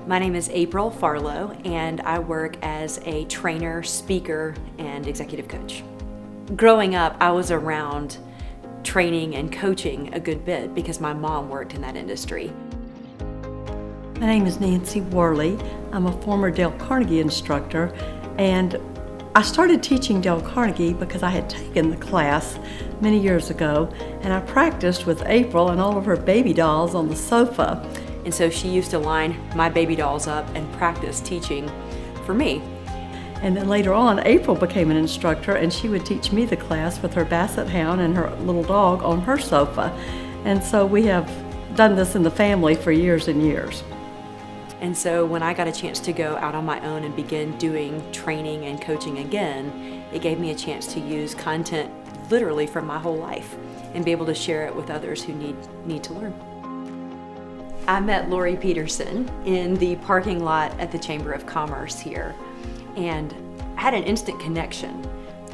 My name is April Farlow, and I work as a trainer, speaker, and executive coach. Growing up, I was around training and coaching a good bit because my mom worked in that industry. My name is Nancy Worley. I'm a former Dale Carnegie instructor, and I started teaching Dale Carnegie because I had taken the class many years ago, and I practiced with April and all of her baby dolls on the sofa. And so she used to line my baby dolls up and practice teaching for me. And then later on, April became an instructor, and she would teach me the class with her basset hound and her little dog on her sofa. And so we have done this in the family for years and years. And so when I got a chance to go out on my own and begin doing training and coaching again, it gave me a chance to use content literally from my whole life and be able to share it with others who need to learn. I met Lori Peterson in the parking lot at the Chamber of Commerce here and had an instant connection.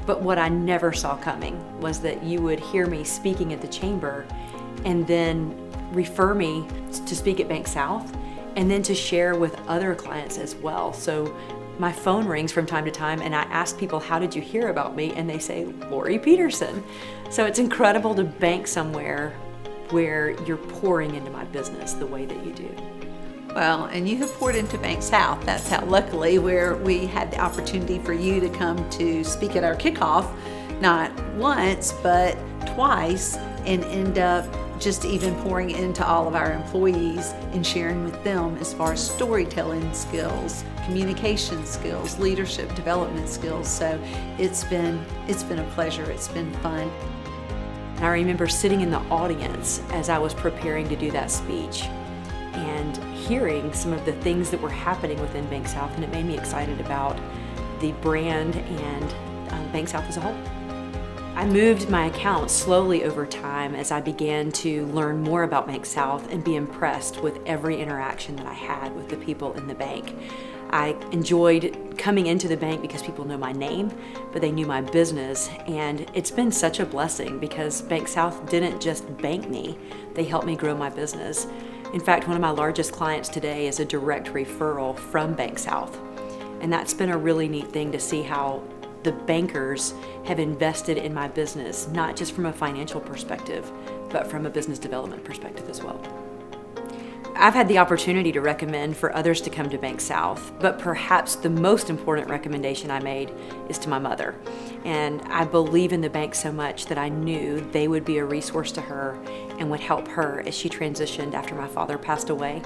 But what I never saw coming was that you would hear me speaking at the Chamber and then refer me to speak at BankSouth and then to share with other clients as well. So my phone rings from time to time and I ask people, how did you hear about me? And they say, Lori Peterson. So it's incredible to bank somewhere where you're pouring into my business the way that you do. Well, and you have poured into BankSouth. That's how, luckily, where we had the opportunity for you to come to speak at our kickoff, not once, but twice, and end up just even pouring into all of our employees and sharing with them as far as storytelling skills, communication skills, leadership development skills. So it's been a pleasure. It's been fun. I remember sitting in the audience as I was preparing to do that speech and hearing some of the things that were happening within BankSouth, and it made me excited about the brand and BankSouth as a whole. I moved my account slowly over time as I began to learn more about BankSouth and be impressed with every interaction that I had with the people in the bank. I enjoyed coming into the bank because people know my name, but they knew my business, and it's been such a blessing because BankSouth didn't just bank me, they helped me grow my business. In fact, one of my largest clients today is a direct referral from BankSouth, and that's been a really neat thing to see how the bankers have invested in my business, not just from a financial perspective, but from a business development perspective as well. I've had the opportunity to recommend for others to come to BankSouth, but perhaps the most important recommendation I made is to my mother. And I believe in the bank so much that I knew they would be a resource to her and would help her as she transitioned after my father passed away.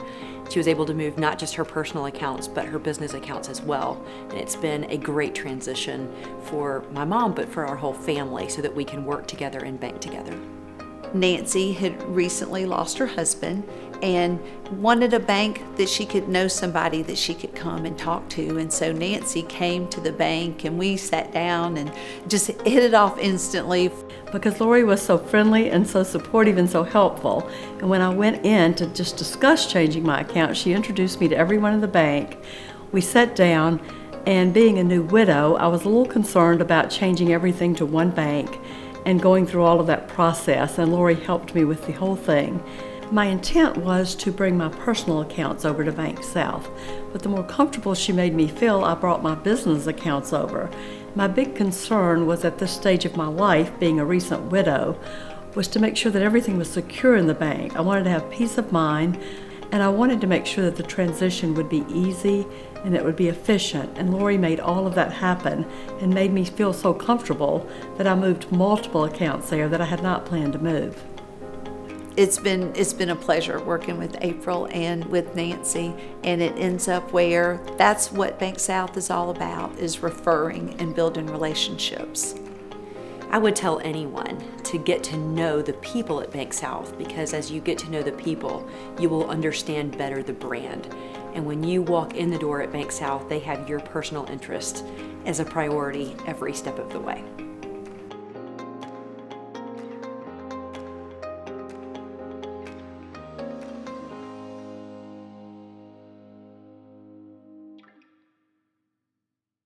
She was able to move not just her personal accounts, but her business accounts as well. And it's been a great transition for my mom, but for our whole family so that we can work together and bank together. Nancy had recently lost her husband and wanted a bank that she could know somebody that she could come and talk to. And so Nancy came to the bank and we sat down and just hit it off instantly. Because Lori was so friendly and so supportive and so helpful. And when I went in to just discuss changing my account, she introduced me to everyone in the bank. We sat down, and being a new widow, I was a little concerned about changing everything to one bank and going through all of that process, and Lori helped me with the whole thing. My intent was to bring my personal accounts over to BankSouth, but the more comfortable she made me feel, I brought my business accounts over. My big concern was at this stage of my life, being a recent widow, was to make sure that everything was secure in the bank. I wanted to have peace of mind, and I wanted to make sure that the transition would be easy and it would be efficient. And Lori made all of that happen and made me feel so comfortable that I moved multiple accounts there that I had not planned to move. It's been a pleasure working with April and with Nancy, and it ends up where that's what BankSouth is all about, is referring and building relationships. I would tell anyone to get to know the people at BankSouth, because as you get to know the people, you will understand better the brand. And when you walk in the door at BankSouth, they have your personal interest as a priority every step of the way.